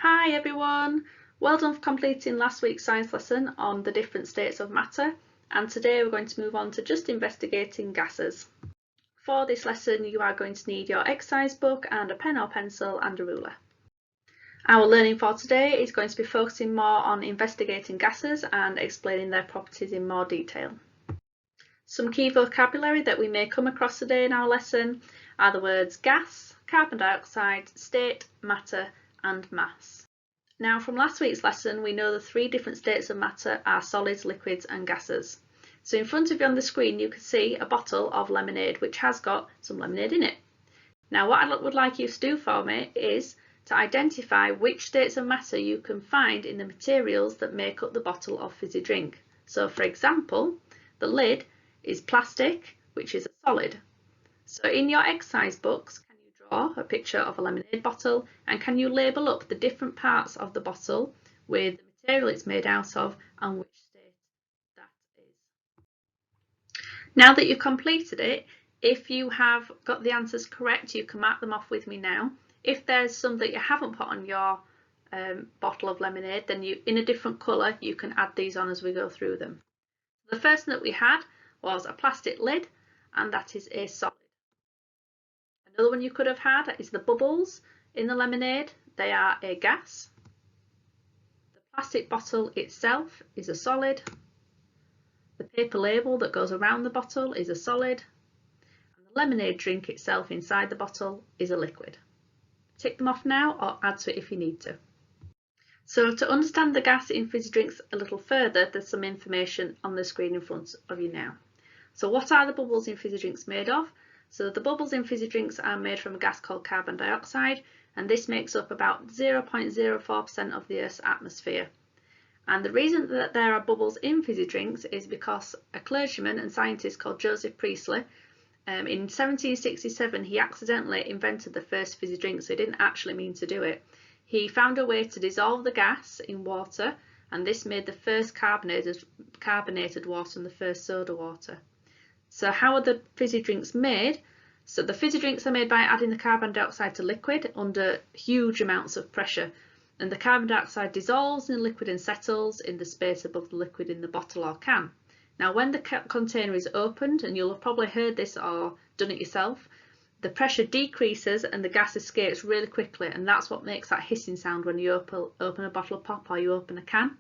Hi everyone! Well done for completing last week's science lesson on the different states of matter, and today we're going to move on to just investigating gases. For this lesson you are going to need your exercise book and a pen or pencil and a ruler. Our learning for today is going to be focusing more on investigating gases and explaining their properties in more detail. Some key vocabulary that we may come across today in our lesson are the words gas, carbon dioxide, state, matter and mass. Now from last week's lesson we know the three different states of matter are solids, liquids and gases. So in front of you on the screen you can see a bottle of lemonade which has got some lemonade in it. Now what I would like you to do for me is to identify which states of matter you can find in the materials that make up the bottle of fizzy drink. So for example, the lid is plastic, which is a solid. So in your exercise books, can you draw a picture of a lemonade bottle and can you label up the different parts of the bottle with the material it's made out of and which state that is? Now that you've completed it, if you have got the answers correct, you can mark them off with me now. If there's some that you haven't put on your bottle of lemonade, then you, in a different colour, you can add these on as we go through them. The first one that we had was a plastic lid, and that is a solid. Another one you could have had is the bubbles in the lemonade. They are a gas. The plastic bottle itself is a solid. The paper label that goes around the bottle is a solid. And the lemonade drink itself inside the bottle is a liquid. Tick them off now or add to it if you need to. So to understand the gas in fizzy drinks a little further, there's some information on the screen in front of you now. So what are the bubbles in fizzy drinks made of? So the bubbles in fizzy drinks are made from a gas called carbon dioxide, and this makes up about 0.04% of the Earth's atmosphere. And the reason that there are bubbles in fizzy drinks is because a clergyman and scientist called Joseph Priestley, in 1767 he accidentally invented the first fizzy drink, so he didn't actually mean to do it. He found a way to dissolve the gas in water, and this made the first carbonated water and the first soda water. So how are the fizzy drinks made? So the fizzy drinks are made by adding the carbon dioxide to liquid under huge amounts of pressure, and the carbon dioxide dissolves in the liquid and settles in the space above the liquid in the bottle or can. Now when the container is opened, and you'll have probably heard this or done it yourself, the pressure decreases and the gas escapes really quickly, and that's what makes that hissing sound when you open a bottle of pop or you open a can.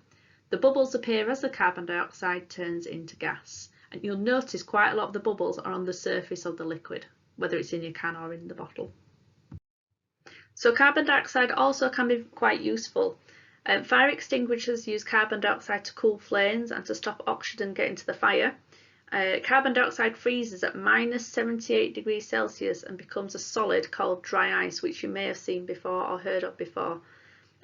The bubbles appear as the carbon dioxide turns into gas, and you'll notice quite a lot of the bubbles are on the surface of the liquid, whether it's in your can or in the bottle. So carbon dioxide also can be quite useful. Fire extinguishers use carbon dioxide to cool flames and to stop oxygen getting to the fire. Carbon dioxide freezes at -78 degrees Celsius and becomes a solid called dry ice, which you may have seen before or heard of before.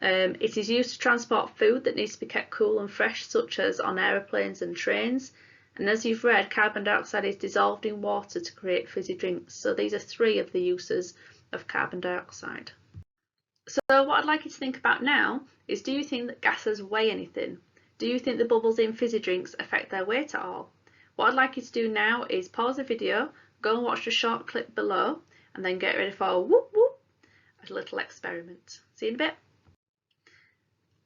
It is used to transport food that needs to be kept cool and fresh, such as on aeroplanes and trains. And as you've read, carbon dioxide is dissolved in water to create fizzy drinks. So these are three of the uses of carbon dioxide. So what I'd like you to think about now is, do you think that gases weigh anything? Do you think the bubbles in fizzy drinks affect their weight at all? What I'd like you to do now is pause the video, go and watch the short clip below, and then get ready for a a little experiment. See you in a bit.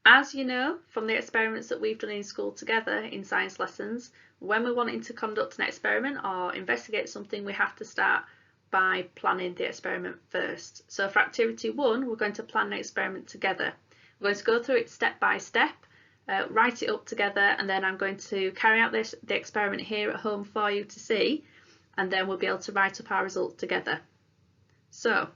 As you know from the experiments that we've done in school together in science lessons, when we're wanting to conduct an experiment or investigate something, we have to start by planning the experiment first. So for activity 1, we're going to plan the experiment together. We're going to go through it step by step, write it up together, and then I'm going to carry out the experiment here at home for you to see, and then we'll be able to write up our results together. So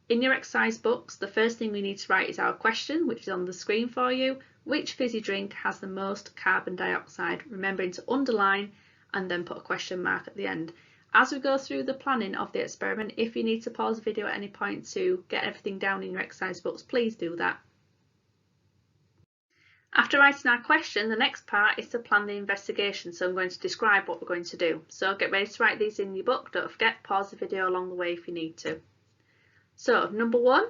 in your exercise books, the first thing we need to write is our question, which is on the screen for you. Which fizzy drink has the most carbon dioxide? Remembering to underline and then put a question mark at the end. As we go through the planning of the experiment, if you need to pause the video at any point to get everything down in your exercise books, please do that. After writing our question, the next part is to plan the investigation. So I'm going to describe what we're going to do. So get ready to write these in your book. Don't forget, pause the video along the way if you need to. So number 1,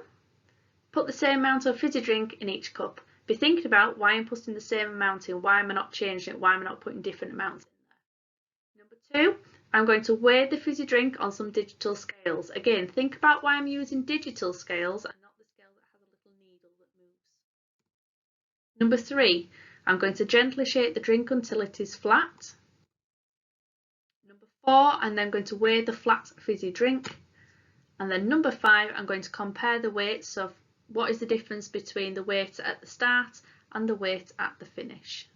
put the same amount of fizzy drink in each cup. Be thinking about why I'm putting the same amount in, why am I not changing it, why am I not putting different amounts in there. Number 2, I'm going to weigh the fizzy drink on some digital scales. Again, think about why I'm using digital scales and not the scale that has a little needle that moves. Number 3, I'm going to gently shake the drink until it is flat. Number 4, I'm then going to weigh the flat fizzy drink. And then number 5, I'm going to compare the weights of what is the difference between the weight at the start and the weight at the finish.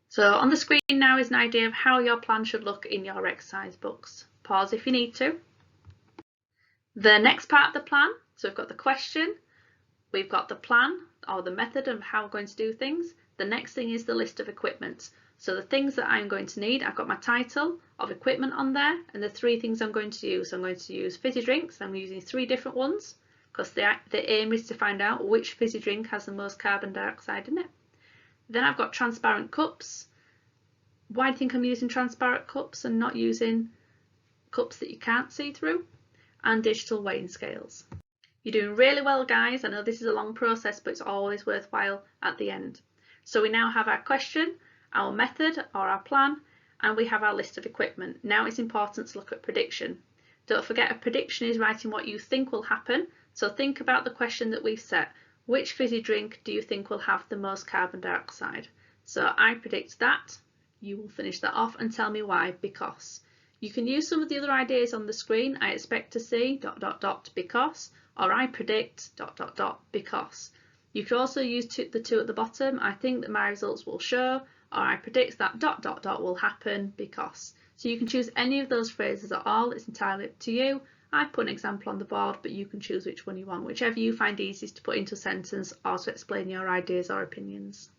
So on the screen now is an idea of how your plan should look in your exercise books. Pause if you need to. The next part of the plan, so we've got the question, we've got the plan or the method of how we're going to do things. The next thing is the list of equipment. So the things that I'm going to need, I've got my title of equipment on there and the 3 things I'm going to use. So I'm going to use fizzy drinks. I'm using 3 different ones because the aim is to find out which fizzy drink has the most carbon dioxide in it. Then I've got transparent cups. Why do you think I'm using transparent cups and not using cups that you can't see through? And digital weighing scales. You're doing really well, guys. I know this is a long process, but it's always worthwhile at the end. So we now have our question, our method or our plan, and we have our list of equipment. Now it's important to look at prediction. Don't forget, a prediction is writing what you think will happen. So think about the question that we've set. Which fizzy drink do you think will have the most carbon dioxide? So I predict that. You will finish that off and tell me why, because. You can use some of the other ideas on the screen. I expect to see ... because, or I predict ... because. You could also use the 2 at the bottom. I think that my results will show, or I predict that ... will happen because. So you can choose any of those phrases at all. It's entirely up to you. I put an example on the board, but you can choose which one you want, whichever you find easiest to put into a sentence or to explain your ideas or opinions.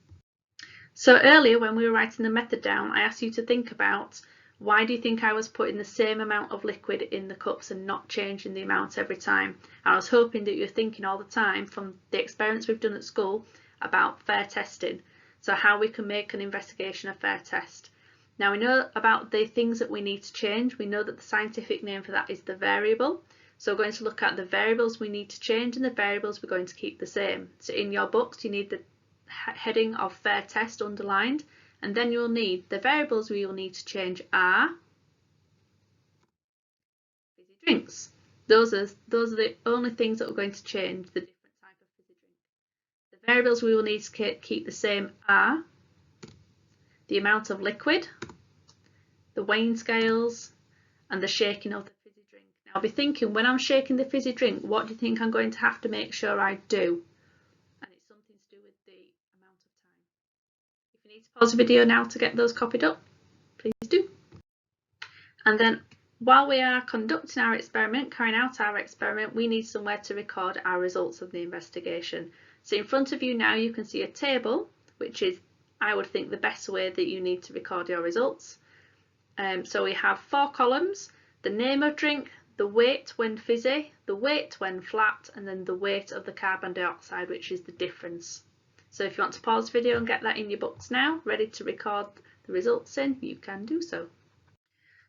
So earlier when we were writing the method down, I asked you to think about, why do you think I was putting the same amount of liquid in the cups and not changing the amount every time? And I was hoping that you're thinking all the time from the experiments we've done at school about fair testing. So how we can make an investigation a fair test. Now we know about the things that we need to change. We know that the scientific name for that is the variable. So we're going to look at the variables we need to change and the variables we're going to keep the same. So in your books you need the heading of fair test underlined. And then you'll need the variables we will need to change are fizzy drinks. Those are the only things that we're going to change, the different type of fizzy drink. The variables we will need to keep the same are the amount of liquid, the weighing scales, and the shaking of the fizzy drink. Now I'll be thinking, when I'm shaking the fizzy drink, what do you think I'm going to have to make sure I do? And it's something to do with the amount of time. If you need to pause the video now to get those copied up, please do. And then while we are conducting our experiment, carrying out our experiment, we need somewhere to record our results of the investigation. So in front of you now you can see a table, which is, I would think, the best way that you need to record your results. So we have 4 columns: the name of drink, the weight when fizzy, the weight when flat, and then the weight of the carbon dioxide, which is the difference. So if you want to pause the video and get that in your books now, ready to record the results in, you can do so.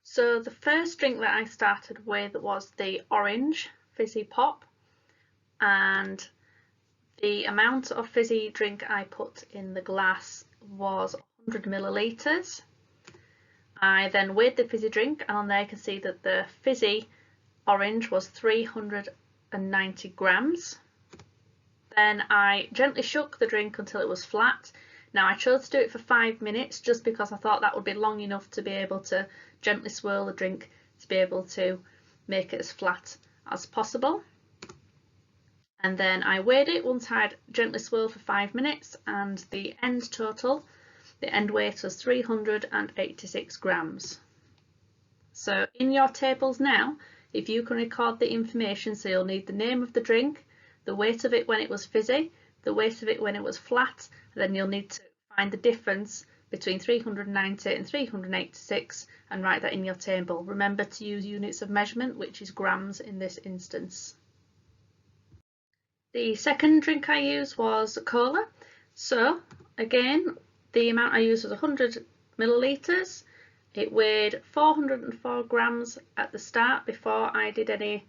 So the first drink that I started with was the orange fizzy pop, and the amount of fizzy drink I put in the glass was 100 millilitres. I then weighed the fizzy drink, and on there you can see that the fizzy orange was 390 grams. Then I gently shook the drink until it was flat. Now I chose to do it for 5 minutes just because I thought that would be long enough to be able to gently swirl the drink to be able to make it as flat as possible. And then I weighed it once I'd gently swirled for 5 minutes, and the end total, the end weight, was 386 grams. So in your tables now, if you can record the information, so you'll need the name of the drink, the weight of it when it was fizzy, the weight of it when it was flat, and then you'll need to find the difference between 390 and 386 and write that in your table. Remember to use units of measurement, which is grams in this instance. The second drink I used was cola. So again, the amount I used was 100 millilitres. It weighed 404 grams at the start before I did any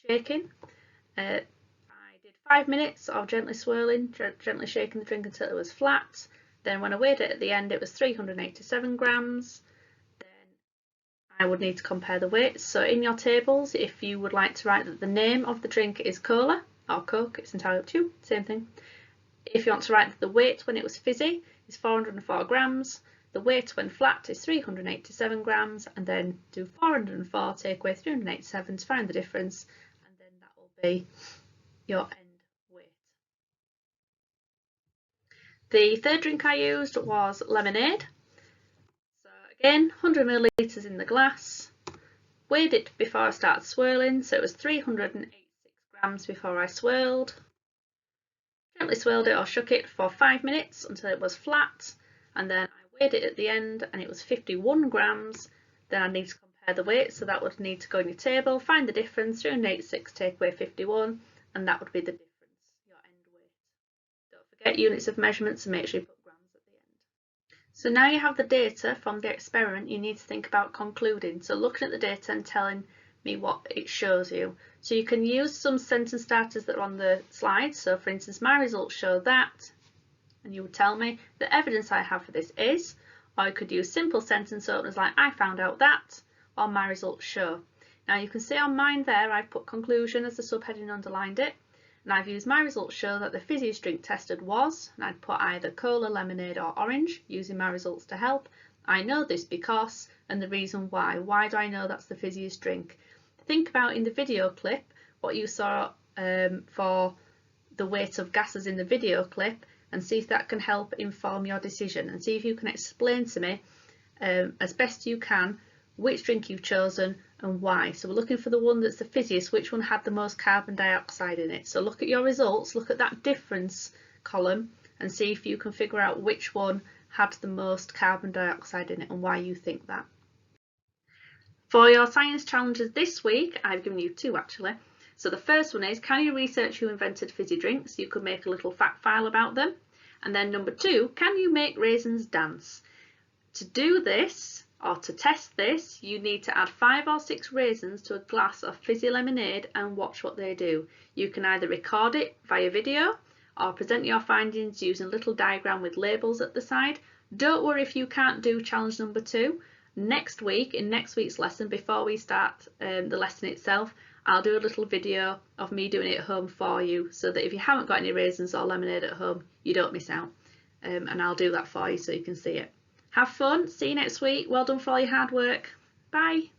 shaking. I did 5 minutes of gently swirling, gently shaking the drink until it was flat. Then when I weighed it at the end, it was 387 grams. Then I would need to compare the weights. So in your tables, if you would like to write that the name of the drink is cola or Coke, it's entirely up to you, same thing. If you want to write that the weight when it was fizzy is 404 grams, the weight when flat is 387 grams, and then do 404 take away 387 to find the difference, and then that will be your end weight. The third drink I used was lemonade. So again, 100 millilitres in the glass. Weighed it before I started swirling, so it was 386 grams before I swirled. Gently swirled it or shook it for 5 minutes until it was flat, and then I weighed it at the end and it was 51 grams. Then I need to compare the weight, so that would need to go in your table, find the difference, 386 take away 51, and that would be the difference, your end weight. Don't forget units of measurements and make sure you put grams at the end. So now you have the data from the experiment, you need to think about concluding. So looking at the data and telling me what it shows you. So you can use some sentence starters that are on the slides. So for instance, my results show that, and you would tell me the evidence I have for this is, or you could use simple sentence openers like I found out that, or my results show. Now you can see on mine there I've put conclusion as the subheading and underlined it, and I've used my results show that the fizziest drink tested was, and I'd put either cola, lemonade or orange, using my results to help. I know this because, and the reason why. Why do I know that's the fizziest drink? Think about in the video clip what you saw for the weight of gases in the video clip, and see if that can help inform your decision, and see if you can explain to me as best you can which drink you've chosen and why. So we're looking for the one that's the fizziest, which one had the most carbon dioxide in it. So look at your results, look at that difference column and see if you can figure out which one had the most carbon dioxide in it and why you think that. For your science challenges this week, I've given you 2 actually. So the first one is, can you research who invented fizzy drinks? You could make a little fact file about them. And then number 2, can you make raisins dance? To do this, or to test this, you need to add 5 or 6 raisins to a glass of fizzy lemonade and watch what they do. You can either record it via video or present your findings using a little diagram with labels at the side. Don't worry if you can't do challenge number 2. Next week, in next week's lesson, before we start the lesson itself, I'll do a little video of me doing it at home for you, so that if you haven't got any raisins or lemonade at home, you don't miss out. And I'll do that for you so you can see it. Have fun, see you next week. Well done for all your hard work. Bye.